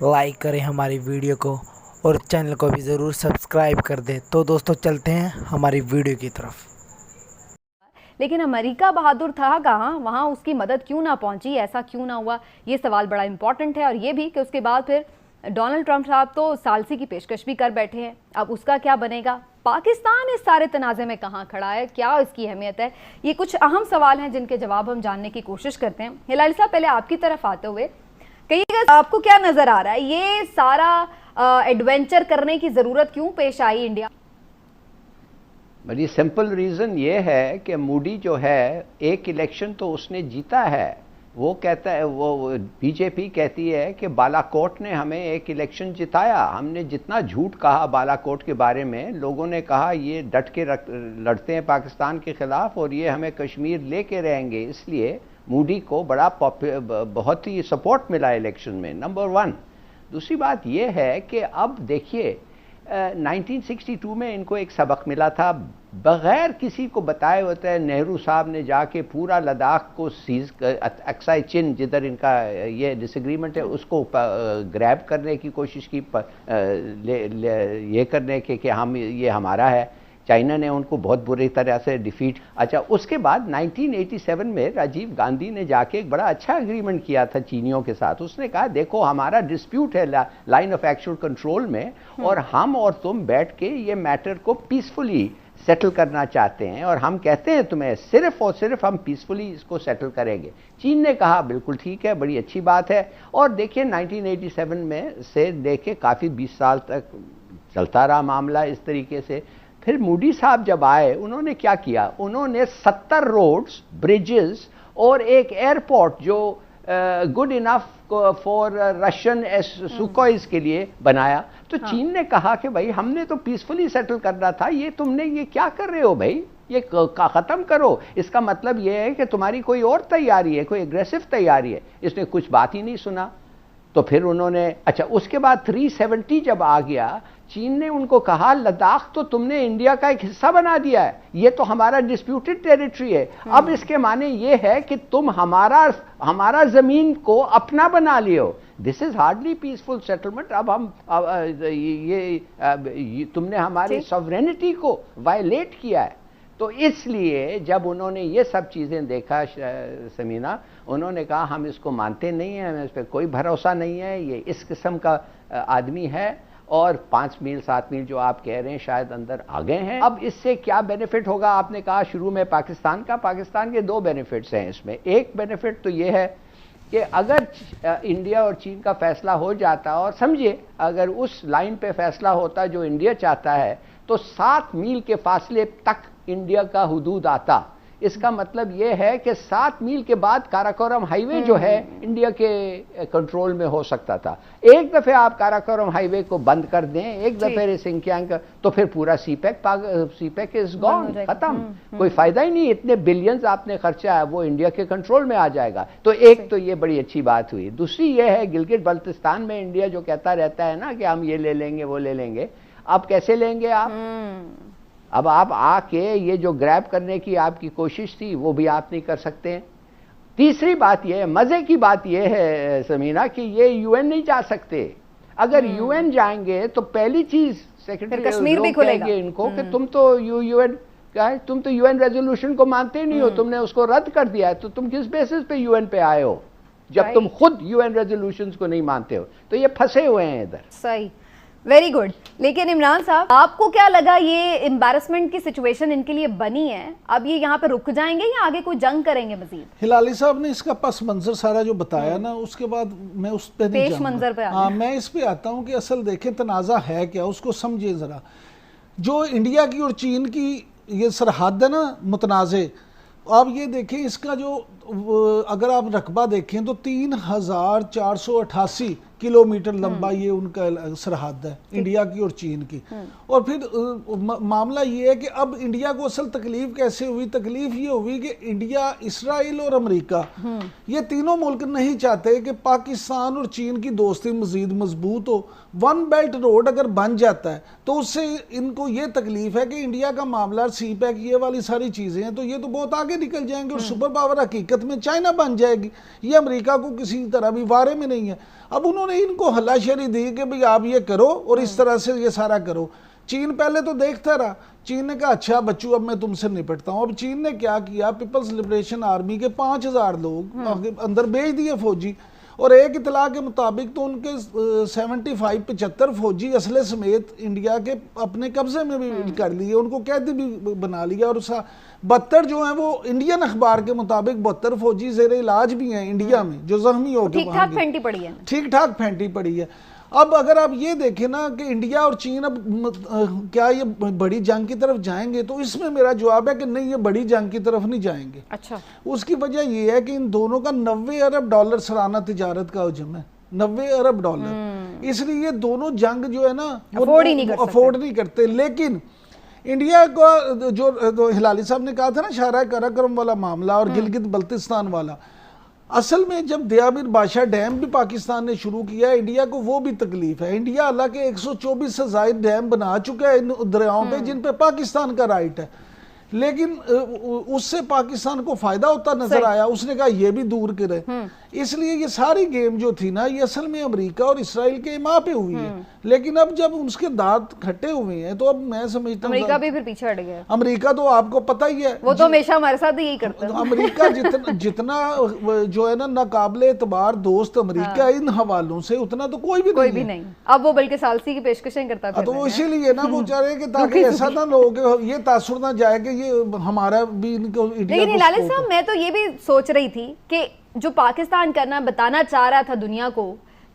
Like करें हमारी video को और चैनल को भी ज़रूर सब्सक्राइब कर दें। तो दोस्तों चलते हैं हमारी वीडियो की तरफ। लेकिन अमेरिका बहादुर था कहाँ, वहाँ उसकी मदद क्यों ना पहुंची, ऐसा क्यों ना हुआ, ये सवाल बड़ा इंपॉर्टेंट है। और ये भी कि उसके बाद फिर डोनाल्ड ट्रंप साहब तो सालसी की पेशकश भी कर बैठे हैं, अब उसका क्या बनेगा। पाकिस्तान इस सारे तनाज़े में कहाँ खड़ा है, क्या इसकी अहमियत है, ये कुछ अहम सवाल हैं जिनके जवाब हम जानने की कोशिश करते हैं। हिलाली साहब, पहले आपकी तरफ आते हुए कहिएगा, आपको क्या नज़र आ रहा है, ये सारा एडवेंचर करने की ज़रूरत क्यों पेश आई इंडिया? बड़ी सिंपल रीज़न ये है कि मोदी जो है एक इलेक्शन तो उसने जीता है। वो कहता है, वो बीजेपी कहती है कि बालाकोट ने हमें एक इलेक्शन जिताया। हमने जितना झूठ कहा बालाकोट के बारे में, लोगों ने कहा ये डट के लड़ते हैं पाकिस्तान के ख़िलाफ़ और ये हमें कश्मीर लेके रहेंगे, इसलिए मोदी को बड़ा बहुत ही सपोर्ट मिला इलेक्शन में, नंबर 1। दूसरी बात ये है कि अब देखिए 1962 में इनको एक सबक मिला था, बग़ैर किसी को बताए होता है नेहरू साहब ने जाके पूरा लद्दाख को सीज अक्साई चिन, जिधर इनका ये डिसएग्रीमेंट है, उसको ग्रैब करने की कोशिश की, ये करने के कि हम ये हमारा है। चाइना ने उनको बहुत बुरी तरह से डिफीट। अच्छा, उसके बाद 1987 में राजीव गांधी ने जाके एक बड़ा अच्छा एग्रीमेंट किया था चीनियों के साथ। उसने कहा देखो हमारा डिस्प्यूट है लाइन ऑफ एक्चुअल कंट्रोल में, और हम और तुम बैठ के ये मैटर को पीसफुली सेटल करना चाहते हैं, और हम कहते हैं तुम्हें सिर्फ और सिर्फ हम पीसफुली इसको सेटल करेंगे। चीन ने कहा बिल्कुल ठीक है, बड़ी अच्छी बात है। और देखिए 1987 में से देखे काफ़ी 20 साल तक चलता रहा मामला इस तरीके से। फिर मोदी साहब जब आए, उन्होंने क्या किया, उन्होंने 70 रोड्स, ब्रिजेस और एक एयरपोर्ट जो गुड इनफ फॉर रशियन सुकोइस के लिए बनाया। तो हाँ। चीन ने कहा कि भाई हमने तो पीसफुली सेटल करना था, ये तुमने ये क्या कर रहे हो भाई, ये ख़त्म करो। इसका मतलब ये है कि तुम्हारी कोई और तैयारी है, कोई एग्रेसिव तैयारी है। इसने कुछ बात ही नहीं सुना। तो फिर उन्होंने, अच्छा उसके बाद 370 जब आ गया, चीन ने उनको कहा लद्दाख तो तुमने इंडिया का एक हिस्सा बना दिया है, ये तो हमारा डिस्प्यूटेड टेरिटरी है। अब इसके माने ये है कि तुम हमारा जमीन को अपना बना लियो। This is hardly peaceful settlement. अब हम ये तुमने हमारी सॉवरेनिटी को वायलेट किया है। तो इसलिए जब उन्होंने ये सब चीज़ें देखा समीना, उन्होंने कहा हम इसको मानते नहीं हैं, हमें इस पर कोई भरोसा नहीं है, ये इस किस्म का आदमी है। और 5 मील 7 मील जो आप कह रहे हैं शायद अंदर आ गए हैं। अब इससे क्या बेनिफिट होगा, आपने कहा शुरू में पाकिस्तान का। पाकिस्तान के 2 बेनिफिट्स हैं इसमें। एक बेनिफिट तो ये है कि अगर इंडिया और चीन का फैसला हो जाता, और समझिए अगर उस लाइन पे फैसला होता जो इंडिया चाहता है, तो 7 मील के फासले तक इंडिया का हुदूद आता। इसका मतलब यह है कि 7 मील के बाद काराकोरम हाईवे जो है इंडिया के कंट्रोल में हो सकता था। एक दफे आप काराकोरम हाईवे को बंद कर दें, एक दफे सिंकियांग, तो फिर पूरा सीपैक इज गॉन, खत्म। कोई फायदा ही नहीं। इतने बिलियंस आपने खर्चा है, वो इंडिया के कंट्रोल में आ जाएगा। तो एक तो ये बड़ी अच्छी बात हुई। दूसरी ये है गिलगित बल्तिस्तान में इंडिया जो कहता रहता है ना कि हम ये ले लेंगे वो ले लेंगे, अब कैसे लेंगे आप? अब आप आके ये जो ग्रैब करने की आपकी कोशिश थी वो भी आप नहीं कर सकते हैं। तीसरी बात ये है, मजे की बात ये है समीना, कि ये यूएन नहीं जा सकते। अगर यूएन जाएंगे तो पहली चीज सेक्रेटरी कश्मीर भी खुलेगा इनको कि तुम तो यूएन क्या है, तुम तो यूएन रेजोल्यूशन को मानते नहीं हो, तुमने उसको रद्द कर दिया है, तो तुम किस बेसिस पे यूएन पे आए हो जब तुम खुद यूएन रेजोल्यूशंस को नहीं मानते हो? तो ये फंसे हुए हैं इधर। सही, वेरी गुड। लेकिन इमरान साहब, आपको क्या लगा ये एम्बैरसमेंट की सिचुएशन इनके लिए बनी है, अब ये यहाँ पे रुक जाएंगे या आगे कोई जंग करेंगे मजीद? हिलाली साहब ने इसका पस मंजर सारा जो बताया ना, उसके बाद मैं उस पे नहीं पेश मंजर पे हाँ, मैं इस पे आता हूँ कि असल देखें तनाज़ा है क्या, उसको समझिए ज़रा। जो इंडिया की और चीन की ये सरहद है ना मुतनाज़े, आप ये देखें इसका जो अगर आप रकबा देखें तो 3488 किलोमीटर लंबा ये उनका सरहद है, इंडिया की और चीन की। और फिर मामला ये है कि अब इंडिया को असल तकलीफ कैसे हुई? तकलीफ ये हुई कि इंडिया, इसराइल और अमेरिका, ये तीनों मुल्क नहीं चाहते कि पाकिस्तान और चीन की दोस्ती मजीद मजबूत हो। वन बेल्ट रोड अगर बन जाता है तो उससे इनको ये तकलीफ है कि इंडिया का मामला, सी पैक, ये वाली सारी चीजें हैं, तो ये तो बहुत आगे निकल जाएंगे और सुपर पावर हकीकत दिक्कत में चाइना बन जाएगी। ये अमेरिका को किसी तरह भी वारे में नहीं है। अब उन्होंने इनको हल्लाशेरी दी कि भाई आप ये करो और इस तरह से ये सारा करो। चीन पहले तो देखता रहा, चीन ने कहा अच्छा बच्चू अब मैं तुमसे निपटता हूँ। अब चीन ने क्या किया, पीपल्स लिबरेशन आर्मी के 5000 लोग अंदर भेज दिए फौजी, और एक इतला के मुताबिक तो उनके 75 फौजी असले समेत इंडिया के अपने कब्जे में भी कर लिए, उनको कैदी भी बना लिया। और 72 जो है वो इंडियन अखबार के मुताबिक 72 फौजी जेर इलाज भी हैं इंडिया में, जो जख्मी हो गए, ठीक ठाक फेंटी पड़ी है, ठीक ठाक फेंटी पड़ी है। अब अगर आप ये देखें ना कि इंडिया और चीन अब क्या ये बड़ी जंग की तरफ जाएंगे, तो इसमें मेरा जवाब है कि नहीं, ये बड़ी जंग की तरफ नहीं जाएंगे। अच्छा, उसकी वजह ये है कि इन दोनों का 90 अरब डॉलर सालाना तिजारत का हजम है, 90 अरब डॉलर। इसलिए ये दोनों जंग जो है ना अफोर्ड नहीं करते। लेकिन इंडिया का जो हिलाली साहब ने कहा था ना शारा काराकोरम वाला मामला और गिलगित बल्तिस्तान वाला, असल में जब दयाबिर बादशाह डैम भी पाकिस्तान ने शुरू किया, इंडिया को वो भी तकलीफ है। इंडिया हालांकि 124 से ज्यादा डैम बना चुका है इन दरियाओं पे जिन पे पाकिस्तान का राइट है, लेकिन उससे पाकिस्तान को फायदा होता नजर आया। उसने कहा ये भी दूर करे। इसलिए ये सारी गेम जो थी ना, ये असल में अमेरिका और इसराइल के माँ पे हुई है। लेकिन अब जब उसके दांत खट्टे हुए हैं तो अब मैं समझता हूँ अमेरिका भी फिर पीछे हट गया। अमेरिका तो आपको पता ही है, वो तो हमेशा हमारे साथ यही करता है। अमेरिका जितना जो है ना नाकाबिले एतबार दोस्त अमेरिका इन हवालों से, उतना तो कोई भी नहीं। अब वो बल्कि सालसी की पेशकशें करता है। तो इसीलिए ना वो चाह रहे कि ताकि ऐसा ना लोग ये तासुर ना जाए कि ये हमारा भी इनको। लेकिन हिलाली साहब, मैं तो ये भी सोच रही थी कि जो पाकिस्तान करना बताना चाह रहा था दुनिया को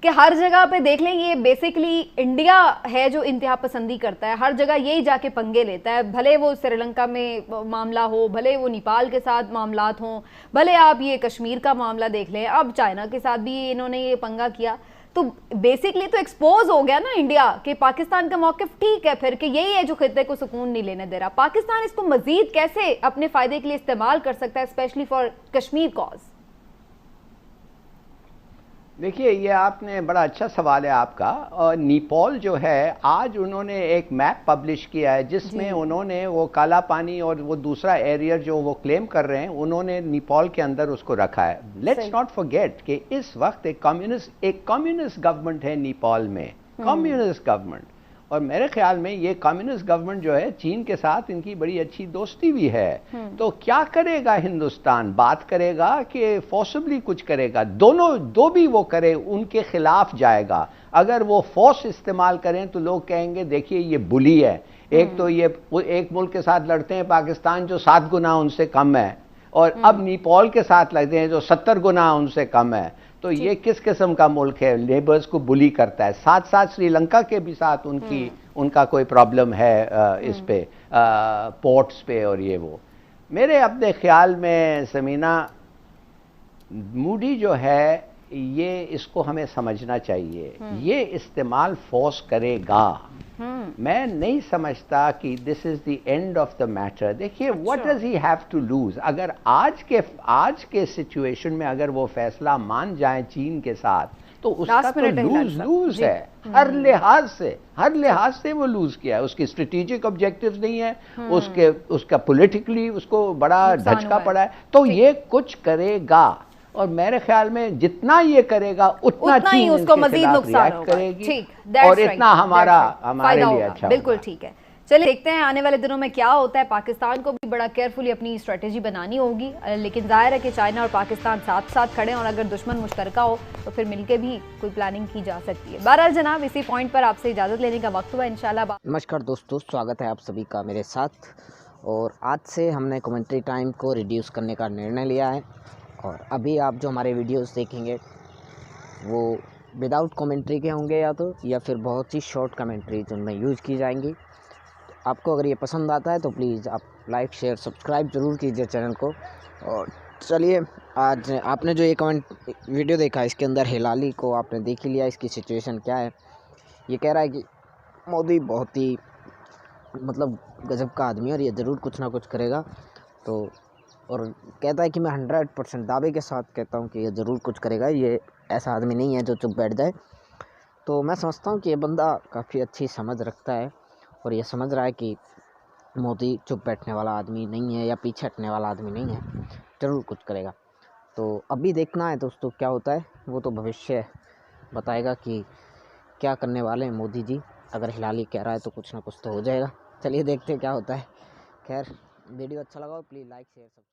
कि हर जगह पे देख लें, ये बेसिकली इंडिया है जो इंतहा पसंदी करता है, हर जगह यही जाके पंगे लेता है। भले वो श्रीलंका में मामला हो, भले वो नेपाल के साथ मामलात हों, भले आप ये कश्मीर का मामला देख लें, अब चाइना के साथ भी इन्होंने ये पंगा किया। तो बेसिकली तो एक्सपोज हो गया ना इंडिया कि पाकिस्तान का मौक़िफ़ ठीक है फिर, कि यही है जो खित्ते को सुकून नहीं लेने दे रहा। पाकिस्तान इसको मजीद कैसे अपने फ़ायदे के लिए इस्तेमाल कर सकता है, स्पेशली फॉर कश्मीर कॉज? देखिए, ये आपने बड़ा अच्छा सवाल है आपका। और नेपाल जो है, आज उन्होंने एक मैप पब्लिश किया है जिसमें उन्होंने वो काला पानी और वो दूसरा एरिया जो वो क्लेम कर रहे हैं, उन्होंने नेपाल के अंदर उसको रखा है। लेट्स नॉट फॉरगेट कि इस वक्त एक कम्युनिस्ट गवर्नमेंट है नेपाल में, कम्युनिस्ट गवर्नमेंट। और मेरे ख्याल में ये कम्युनिस्ट गवर्नमेंट जो है, चीन के साथ इनकी बड़ी अच्छी दोस्ती भी है। तो क्या करेगा हिंदुस्तान? बात करेगा कि फोर्सबली कुछ करेगा? दो भी वो करे, उनके खिलाफ जाएगा। अगर वो फोर्स इस्तेमाल करें तो लोग कहेंगे देखिए ये बुली है। एक तो ये एक मुल्क के साथ लड़ते हैं पाकिस्तान जो 7 गुना उनसे कम है, और अब नेपाल के साथ लड़ते हैं जो 70 गुना उनसे कम है। तो ये किस किस्म का मुल्क है? लेबर्स को बुली करता है। साथ साथ श्रीलंका के भी साथ उनका कोई प्रॉब्लम है इस पे, पोर्ट्स पे और ये वो। मेरे अपने ख्याल में समीना, मूडी जो है ये इसको हमें समझना चाहिए। ये इस्तेमाल फोर्स करेगा, मैं नहीं समझता कि this is the end of the matter. देखिए, what does he have to lose? अगर आज के सिचुएशन में अगर वो फैसला मान जाए चीन के साथ, तो उसका तो लूज है हर लिहाज से वो लूज किया है। उसके स्ट्रेटेजिक ऑब्जेक्टिव्स नहीं है, उसका पॉलिटिकली उसको बड़ा धचका पड़ा है। तो ये कुछ करेगा, और मेरे ख्याल में जितना ये करेगा उतना ही उसको मजीद नुकसान करेगी, और इतना हमारे लिए अच्छा। बिल्कुल ठीक है। चलिए देखते हैं आने वाले दिनों में क्या होता है। पाकिस्तान को भी बड़ा केयरफुली अपनी स्ट्रेटेजी बनानी होगी, लेकिन जाहिर है कि चाइना और पाकिस्तान साथ साथ खड़े हैं, और अगर दुश्मन मुश्तरका हो तो फिर मिलके भी कोई प्लानिंग की जा सकती है। बहरहाल जनाब, इसी पॉइंट पर आपसे इजाज़त लेने का वक्त हुआ इंशाल्लाह। नमस्कार दोस्तों, स्वागत है आप सभी का मेरे साथ। और आज से हमने कमेंट्री टाइम को रिड्यूस करने का निर्णय लिया है, और अभी आप जो हमारे वीडियोस देखेंगे वो विदाउट कमेंट्री के होंगे, या फिर बहुत ही शॉर्ट कमेंट्री जिनमें यूज़ की जाएंगी। आपको अगर ये पसंद आता है तो प्लीज़ आप लाइक शेयर सब्सक्राइब ज़रूर कीजिए चैनल को। और चलिए, आज आपने जो ये वीडियो देखा, इसके अंदर हिलाली को आपने देख ही लिया। इसकी सिचुएशन क्या है? ये कह रहा है कि मोदी बहुत ही मतलब गजब का आदमी है और ये ज़रूर कुछ ना कुछ करेगा। तो और कहता है कि मैं 100% दावे के साथ कहता हूँ कि ये ज़रूर कुछ करेगा। ये ऐसा आदमी नहीं है जो चुप बैठ जाए। तो मैं समझता हूँ कि ये बंदा काफ़ी अच्छी समझ रखता है, और ये समझ रहा है कि मोदी चुप बैठने वाला आदमी नहीं है या पीछे हटने वाला आदमी नहीं है, ज़रूर कुछ करेगा। तो अभी देखना है दोस्तों क्या होता है, वो तो भविष्य बताएगा कि क्या करने वाले हैं मोदी जी। अगर हिलाली कह रहा है तो कुछ ना कुछ तो हो जाएगा। चलिए देखते हैं क्या होता है। खैर वीडियो अच्छा लगा हो प्लीज़ लाइक शेयर सब्सक्राइब।